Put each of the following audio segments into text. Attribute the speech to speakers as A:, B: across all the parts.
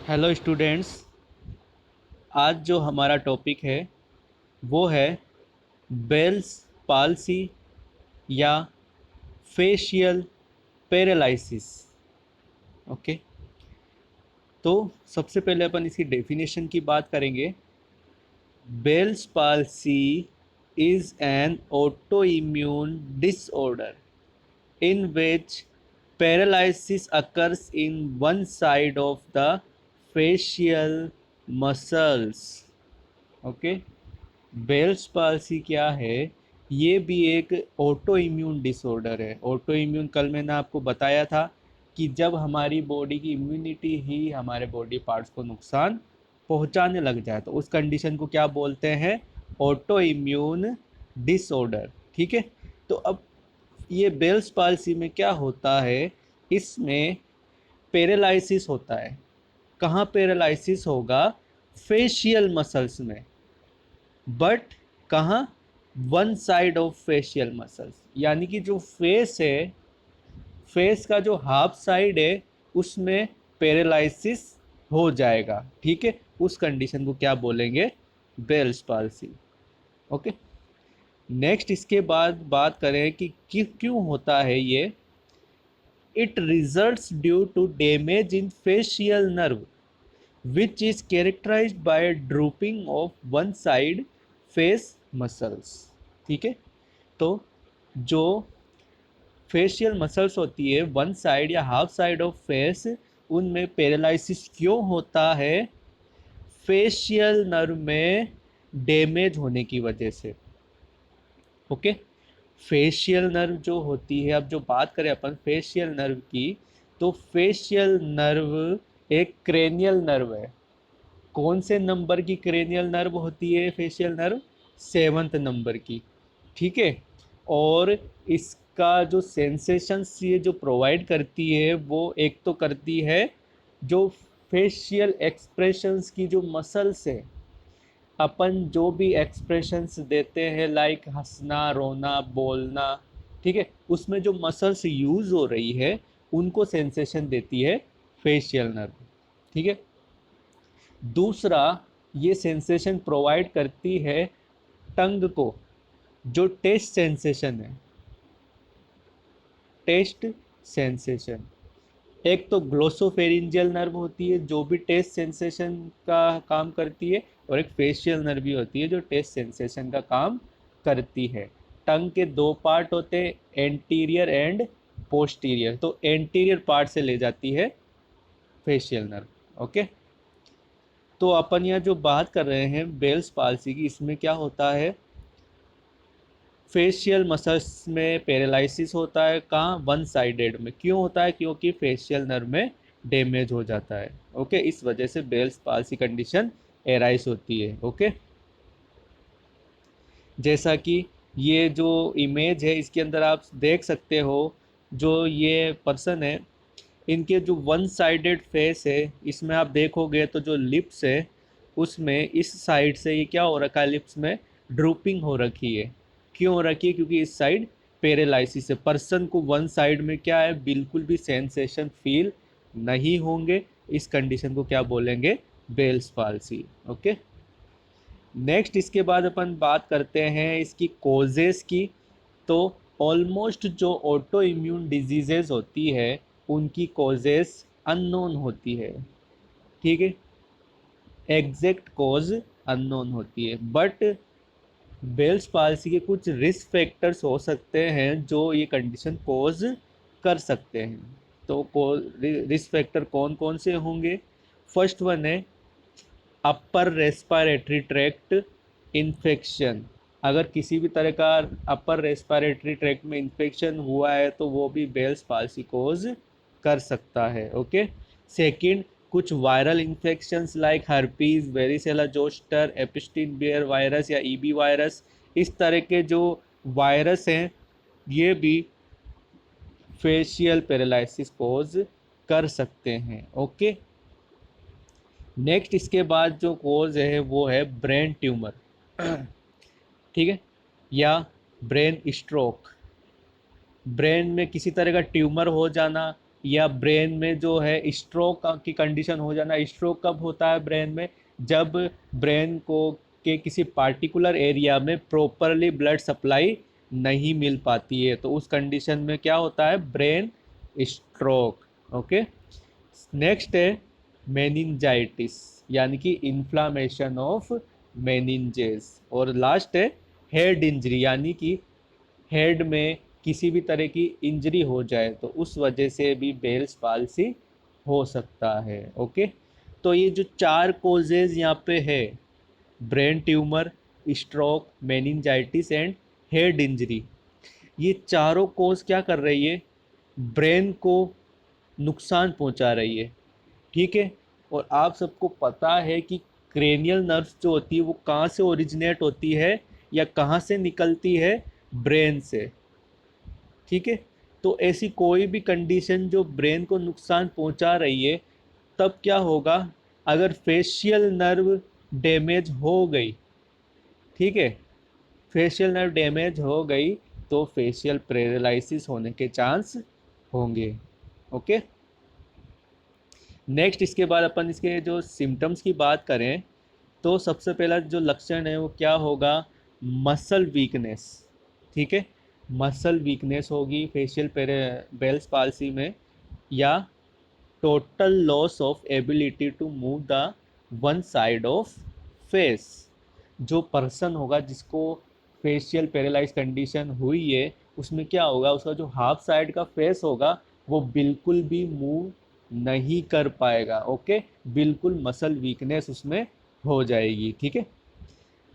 A: Hello students. आज जो हमारा टॉपिक है वो है बेल्स पाल्सी या फेशियल पैरालिसिस। ओके, तो सबसे पहले अपन इसकी डेफिनेशन की बात करेंगे। Bell's palsy is an autoimmune disorder in which paralysis occurs in one side of the facial muscles। Okay, Bell's palsy क्या है? ये भी एक ऑटो इम्यून डिसऑर्डर है। ऑटो इम्यून कल मैंने आपको बताया था कि जब हमारी बॉडी की इम्यूनिटी ही हमारे बॉडी पार्ट्स को नुकसान पहुंचाने लग जाए तो उस कंडीशन को क्या बोलते हैं? Auto immune disorder. ठीक है, तो अब ये बेल्स पाल्सी में क्या होता है? इसमें पैरालिसिस होता है। कहाँ पैरालिसिस होगा? फेशियल मसल्स में। बट कहाँ? One side of facial muscles, यानी कि जो फेस है, फेस का जो हाफ साइड है उसमें पैरालिसिस हो जाएगा। ठीक है, उस कंडीशन को क्या बोलेंगे? Bell's palsy. ओके, नेक्स्ट इसके बाद बात करें कि क्यों होता है ये। It results due to damage in facial nerve which is characterized by drooping of one side face muscles। ठीक है, तो जो फेशियल मसल्स होती है वन साइड या हाफ साइड ऑफ फेस, उनमें पैरालिसिस क्यों होता है? फेशियल नर्व में डैमेज होने की वजह से। ओके, फेशियल नर्व जो होती है, अब जो बात करें अपन फेशियल नर्व की, तो फेशियल नर्व एक क्रेनियल नर्व है। कौन से नंबर की क्रेनियल नर्व होती है फेशियल नर्व? सेवंथ नंबर की। ठीक है, और इसका जो सेंसेशंस ये जो प्रोवाइड करती है वो एक तो करती है जो फेशियल एक्सप्रेशंस की जो मसल्स है, अपन जो भी एक्सप्रेशंस देते हैं लाइक हंसना, रोना, बोलना, ठीक है, उसमें जो मसल्स यूज हो रही है उनको सेंसेशन देती है फेशियल नर्व। ठीक है, दूसरा, ये सेंसेशन प्रोवाइड करती है टंग को, जो टेस्ट सेंसेशन है, टेस्ट सेंसेशन। एक तो ग्लोसोफेरिंजियल नर्व होती है जो भी टेस्ट सेंसेशन का काम करती है, और एक फेशियल नर्व भी होती है जो टेस्ट सेंसेशन का काम करती है। टंग के दो पार्ट होते हैं, एंटीरियर एंड पोस्टीरियर। तो एंटीरियर पार्ट से ले जाती है फेशियल नर्व। ओके, तो अपन यहाँ जो बात कर रहे हैं बेल्स पाल्सी की, इसमें क्या होता है? फेशियल मसल्स में पैरालिसिस होता है। कहाँ? वन साइडेड में। क्यों होता है? क्योंकि फेशियल नर्व में डैमेज हो जाता है। ओके, इस वजह से बेल्स पाल्सी कंडीशन एराइज होती है। ओके, जैसा कि ये जो इमेज है इसके अंदर आप देख सकते हो, जो ये पर्सन है, इनके जो वन साइडेड फेस है, इसमें आप देखोगे तो जो लिप्स है उसमें इस साइड से ये क्या हो रखा है? लिप्स में ड्रूपिंग हो रखी है। क्यों हो रखी है? क्योंकि इस साइड पैरालिसिस है। पर्सन को वन साइड में क्या है? बिल्कुल भी सेंसेशन फील नहीं होंगे। इस कंडीशन को क्या बोलेंगे? Bell's palsy. ओके, नेक्स्ट इसके बाद अपन बात करते हैं इसकी कॉजेस की। तो ऑलमोस्ट जो ऑटो इम्यून डिजीजेज होती है उनकी कॉजेस अननोन होती है। ठीक है, एग्जैक्ट कॉज अननोन होती है, बट बेल्स पाल्सी के कुछ रिस्क फैक्टर्स हो सकते हैं जो ये कंडीशन कॉज कर सकते हैं। तो रिस्क फैक्टर कौन कौन से होंगे? फर्स्ट वन है अपर रेस्पिरेटरी ट्रैक्ट इन्फेक्शन। अगर किसी भी तरह का अपर रेस्पिरेटरी ट्रैक्ट में इन्फेक्शन हुआ है तो वो भी बेल्स पाल्सी कोज कर सकता है। ओके, सेकंड, कुछ viral infections like herpes, varicella zoster, Epstein Barr virus या ईबी वायरस, इस तरह के जो वायरस हैं ये भी फेशियल पैरालिसिस कोज कर सकते हैं। ओके, नेक्स्ट इसके बाद जो कोज है वो है ब्रेन ट्यूमर। ठीक है, या ब्रेन स्ट्रोक। ब्रेन में किसी तरह का ट्यूमर हो जाना, या ब्रेन में जो है स्ट्रोक की कंडीशन हो जाना। स्ट्रोक कब होता है ब्रेन में? जब ब्रेन को के किसी पार्टिकुलर एरिया में प्रॉपरली ब्लड सप्लाई नहीं मिल पाती है, तो उस कंडीशन में क्या होता है? Brain stroke. ओके। नेक्स्ट है मेनिंजाइटिस, यानी कि इन्फ्लामेशन ऑफ मेनिंजेस। और लास्ट है हेड इंजरी, यानी कि हेड में किसी भी तरह की इंजरी हो जाए तो उस वजह से भी बेल्स पाल्सी हो सकता है। ओके। तो ये जो 4 कॉजेज यहाँ पे है, brain tumour, stroke, meningitis and head injury, ये चारों कोज क्या कर रही है? ब्रेन को नुकसान पहुंचा रही है। ठीक है। और आप सबको पता है कि क्रेनियल नर्व्स जो होती है वो कहाँ से ओरिजिनेट होती है या कहाँ से निकलती है? ब्रेन से। ठीक है। तो ऐसी कोई भी कंडीशन जो ब्रेन को नुकसान पहुंचा रही है, तब क्या होगा? अगर फेशियल नर्व डैमेज हो गई, ठीक है, फेशियल नर्व डैमेज हो गई तो फेशियल पैरालिसिस होने के चांस होंगे। ओके। नेक्स्ट इसके बाद अपन इसके जो सिम्टम्स की बात करें तो सबसे पहला जो लक्षण है वो क्या होगा? Muscle weakness. ठीक है। मसल वीकनेस होगी फेशियल बेल्स पाल्सी में, या total loss of ability to move the one side of face. जो पर्सन होगा जिसको फेशियल पैरालाइज कंडीशन हुई है, उसमें क्या होगा? उसका जो हाफ साइड का फेस होगा वो बिल्कुल भी मूव नहीं कर पाएगा। ओके। बिल्कुल मसल वीकनेस उसमें हो जाएगी। ठीक है।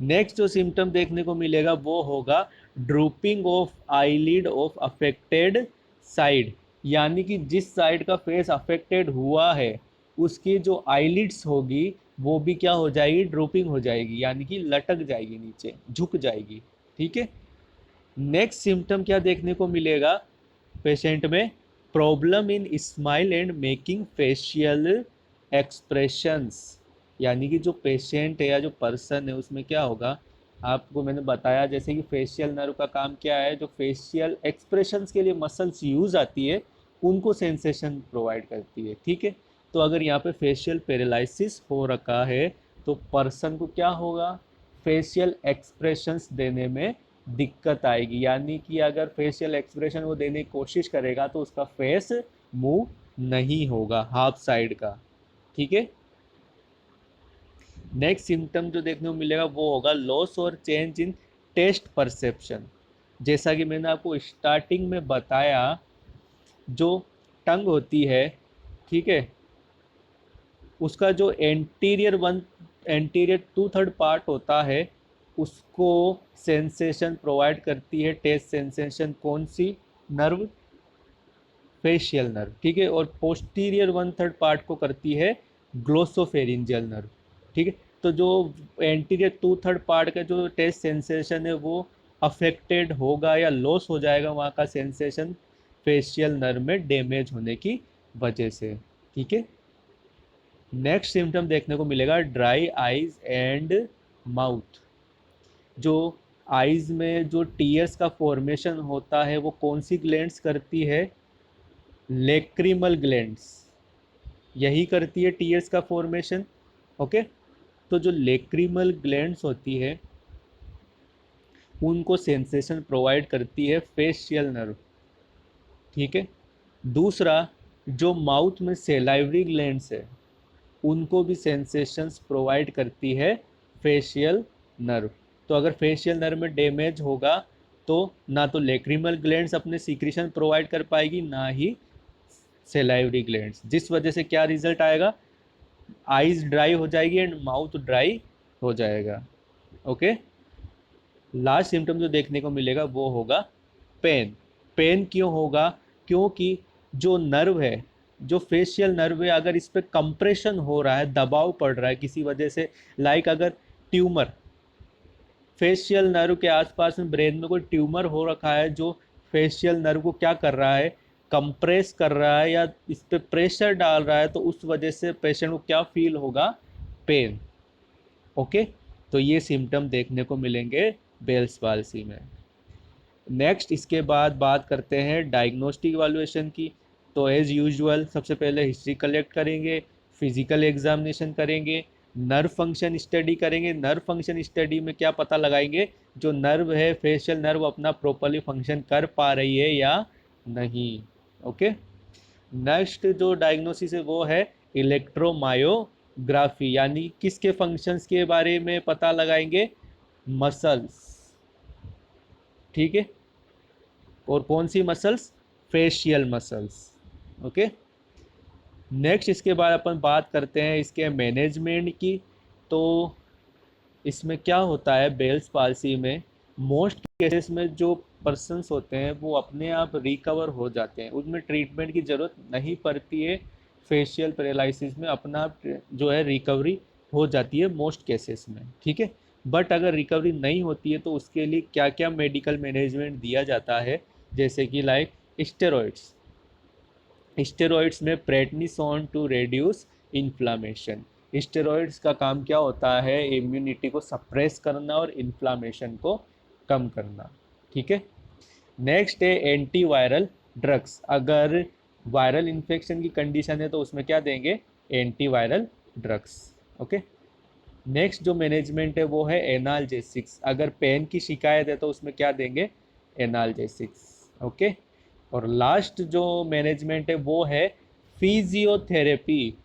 A: नेक्स्ट जो सिम्टम देखने को मिलेगा वो होगा drooping of eyelid of affected side, यानी कि जिस साइड का फेस अफेक्टेड हुआ है उसकी जो आईलिड्स होगी वो भी क्या हो जाएगी? ड्रूपिंग हो जाएगी, यानी कि लटक जाएगी, नीचे झुक जाएगी। ठीक है। नेक्स्ट सिम्टम क्या देखने को मिलेगा पेशेंट में? Problem in smile and making facial expressions, यानी कि जो पेशेंट है या जो पर्सन है उसमें क्या होगा? आपको मैंने बताया जैसे कि फेशियल नर्व का काम क्या है? जो फेशियल एक्सप्रेशंस के लिए मसल्स यूज आती है उनको सेंसेशन प्रोवाइड करती है। ठीक है। तो अगर यहाँ पे फेशियल पैरालिसिस हो रखा है तो पर्सन को क्या होगा? फेशियल एक्सप्रेशंस देने में दिक्कत आएगी, यानी कि अगर फेशियल एक्सप्रेशन वो देने की कोशिश करेगा तो उसका फेस मूव नहीं होगा, हाफ साइड का। ठीक है। नेक्स्ट सिम्टम जो देखने को मिलेगा वो होगा लॉस और चेंज इन टेस्ट परसेप्शन। जैसा कि मैंने आपको स्टार्टिंग में बताया, जो टंग होती है, ठीक है, उसका जो एंटीरियर 2/3 पार्ट होता है उसको सेंसेशन प्रोवाइड करती है, टेस्ट सेंसेशन, कौन सी नर्व? Facial nerve. ठीक है। और पोस्टीरियर 1/3 पार्ट को करती है ग्लोसोफेरिंजियल नर्व। ठीक है। तो जो एंटीरियर 2/3 पार्ट का जो टेस्ट सेंसेशन है वो अफेक्टेड होगा या लॉस हो जाएगा वहाँ का सेंसेशन फेशियल नर्व में डैमेज होने की वजह से। ठीक है। नेक्स्ट सिम्टम देखने को मिलेगा ड्राई आइज एंड माउथ। जो आइज में जो टीयर्स का फॉर्मेशन होता है वो कौन सी ग्लैंड्स करती है? लेक्रिमल ग्लैंड्स, यही करती है टीयर्स का फॉर्मेशन। ओके। तो जो लेक्रिमल ग्लैंड्स होती है उनको सेंसेशन प्रोवाइड करती है फेशियल नर्व। ठीक है। दूसरा, जो माउथ में सेलाइवरी ग्लैंड्स है उनको भी सेंसेशंस प्रोवाइड करती है फेशियल नर्व। तो अगर फेशियल नर्व में डैमेज होगा तो ना तो लेक्रिमल ग्लैंड्स अपने सीक्रेशन प्रोवाइड कर पाएगी, ना ही सेलाइवरी ग्लैंड्स, जिस वजह से क्या रिजल्ट आएगा? आइज ड्राई हो जाएगी एंड माउथ ड्राई हो जाएगा। ओके। लास्ट सिम्टम जो देखने को मिलेगा वो होगा पेन। पेन क्यों होगा? क्योंकि जो नर्व है, जो फेशियल नर्व है, अगर इस पर कंप्रेशन हो रहा है, दबाव पड़ रहा है किसी वजह से, लाइक अगर ट्यूमर, फेशियल नर्व के आसपास में ब्रेन में कोई ट्यूमर हो रखा है जो फेशियल नर्व को क्या कर रहा है? कंप्रेस कर रहा है या इस पर प्रेशर डाल रहा है, तो उस वजह से पेशेंट को क्या फील होगा? पेन। ओके। तो ये सिम्टम देखने को मिलेंगे बेल्स पाल्सी में। नेक्स्ट इसके बाद बात करते हैं डायग्नोस्टिक इवैल्यूएशन की। तो एज़ यूजुअल सबसे पहले हिस्ट्री कलेक्ट करेंगे, फिजिकल एग्जामिनेशन करेंगे, नर्व फंक्शन स्टडी करेंगे। नर्व फंक्शन स्टडी में क्या पता लगाएंगे, जो नर्व है फेशियल नर्व अपना प्रॉपरली फंक्शन कर पा रही है या नहीं। ओके। नेक्स्ट जो डायग्नोसिस है वो है इलेक्ट्रोमायोग्राफी, यानी किसके फंक्शंस के बारे में पता लगाएंगे, मसल्स। ठीक है, और कौन सी muscles, facial muscles. Okay. Next इसके बाद अपन बात करते हैं इसके मैनेजमेंट की। तो इसमें क्या होता है, बेल्स पाल्सी में मोस्ट केसेस में जो पर्सन्स होते हैं वो अपने आप रिकवर हो जाते हैं, उनमें ट्रीटमेंट की ज़रूरत नहीं पड़ती है। फेशियल पैरालिसिस में अपना आप जो है रिकवरी हो जाती है मोस्ट केसेस में। ठीक है, बट अगर रिकवरी नहीं होती है तो उसके लिए क्या क्या मेडिकल मैनेजमेंट दिया जाता है, जैसे कि लाइक स्टेरॉइड्स। स्टेरॉइड्स में prednisone to reduce inflammation. Steroids का काम क्या होता है, इम्यूनिटी को सप्रेस करना और इन्फ्लामेशन को कम करना। ठीक है। नेक्स्ट है एंटीवायरल ड्रग्स। अगर वायरल इन्फेक्शन की कंडीशन है तो उसमें क्या देंगे, एंटीवायरल ड्रग्स। ओके। नेक्स्ट जो मैनेजमेंट है वो है एनाल्जेसिक्स। अगर पेन की शिकायत है तो उसमें क्या देंगे, एनाल्जेसिक्स। ओके। और लास्ट जो मैनेजमेंट है वो है फिजियोथेरेपी।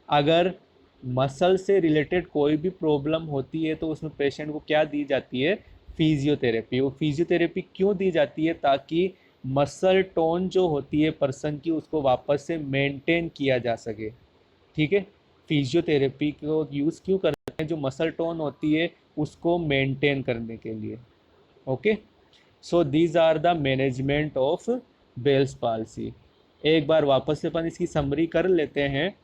A: अगर मसल से रिलेटेड कोई भी प्रॉब्लम होती है तो उसमें पेशेंट को क्या दी जाती है, फिजियोथेरेपी। वो फिजियोथेरेपी क्यों दी जाती है, ताकि मसल टोन जो होती है पर्सन की उसको वापस से मेंटेन किया जा सके। ठीक है, फिजियोथेरेपी को यूज़ क्यों करते हैं, जो मसल टोन होती है उसको मेंटेन करने के लिए। Okay. So these are the management of Bell's palsy. एक बार वापस से अपन इसकी समरी कर लेते हैं।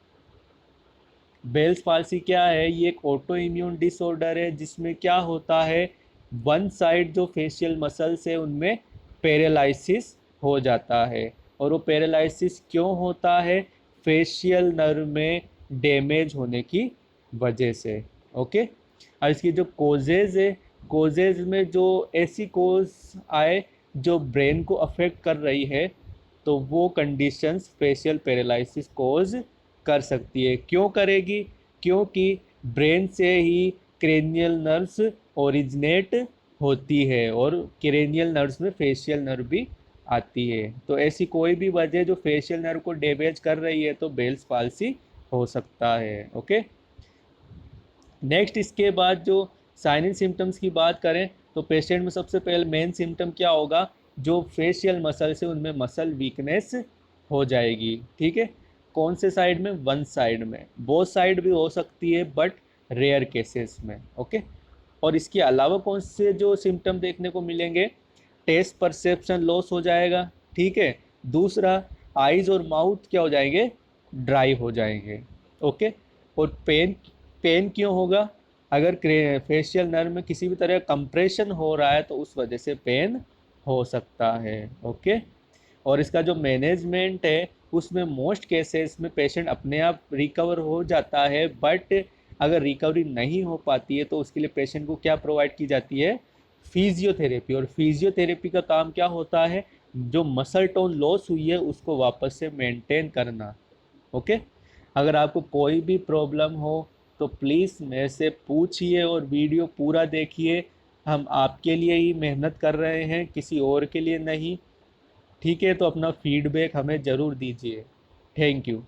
A: बेल्स पाल्सी क्या है, ये एक ऑटो इम्यून डिसऑर्डर है जिसमें क्या होता है, वन साइड जो फेशियल मसल्स है उनमें पैरालिसिस हो जाता है। और वो पैरालिसिस क्यों होता है, फेशियल नर्व में डैमेज होने की वजह से। ओके। और इसकी जो कोजेज है, कोजेज में जो ऐसी कोज आए जो ब्रेन को अफेक्ट कर रही है, तो वो कंडीशंस फेशियल पैरालिसिस कोज कर सकती है। क्यों करेगी, क्योंकि ब्रेन से ही क्रेनियल नर्व्स ओरिजिनेट होती है और क्रेनियल नर्व्स में फेशियल नर्व भी आती है। तो ऐसी कोई भी वजह जो फेशियल नर्व को डैमेज कर रही है तो बेल्स पाल्सी हो सकता है। ओके। नेक्स्ट इसके बाद जो साइन एंड सिम्टम्स की बात करें तो पेशेंट में सबसे पहले मेन सिम्टम क्या होगा, जो फेशियल मसल से उनमें मसल वीकनेस हो जाएगी। ठीक है, कौन से साइड में, वन साइड में, बोथ साइड भी हो सकती है बट रेयर केसेस में। ओके। और इसके अलावा कौन से जो सिम्टम देखने को मिलेंगे, टेस्ट परसेप्शन लॉस हो जाएगा। ठीक है, दूसरा आइज़ और माउथ क्या हो जाएंगे, ड्राई हो जाएंगे। ओके। और पेन, पेन क्यों होगा, अगर फेशियल नर्व में किसी भी तरह कंप्रेशन हो रहा है तो उस वजह से पेन हो सकता है। ओके। और इसका जो मैनेजमेंट है उसमें मोस्ट केसेस में पेशेंट अपने आप रिकवर हो जाता है, बट अगर रिकवरी नहीं हो पाती है तो उसके लिए पेशेंट को क्या प्रोवाइड की जाती है, फिजियोथेरेपी। और फिजियोथेरेपी का काम क्या होता है, जो मसल टोन लॉस हुई है उसको वापस से मेंटेन करना। ओके। अगर आपको कोई भी प्रॉब्लम हो तो प्लीज़ मेरे से पूछिए और वीडियो पूरा देखिए। हम आपके लिए ही मेहनत कर रहे हैं, किसी और के लिए नहीं। ठीक है, तो अपना फीडबैक हमें ज़रूर दीजिए। Thank you.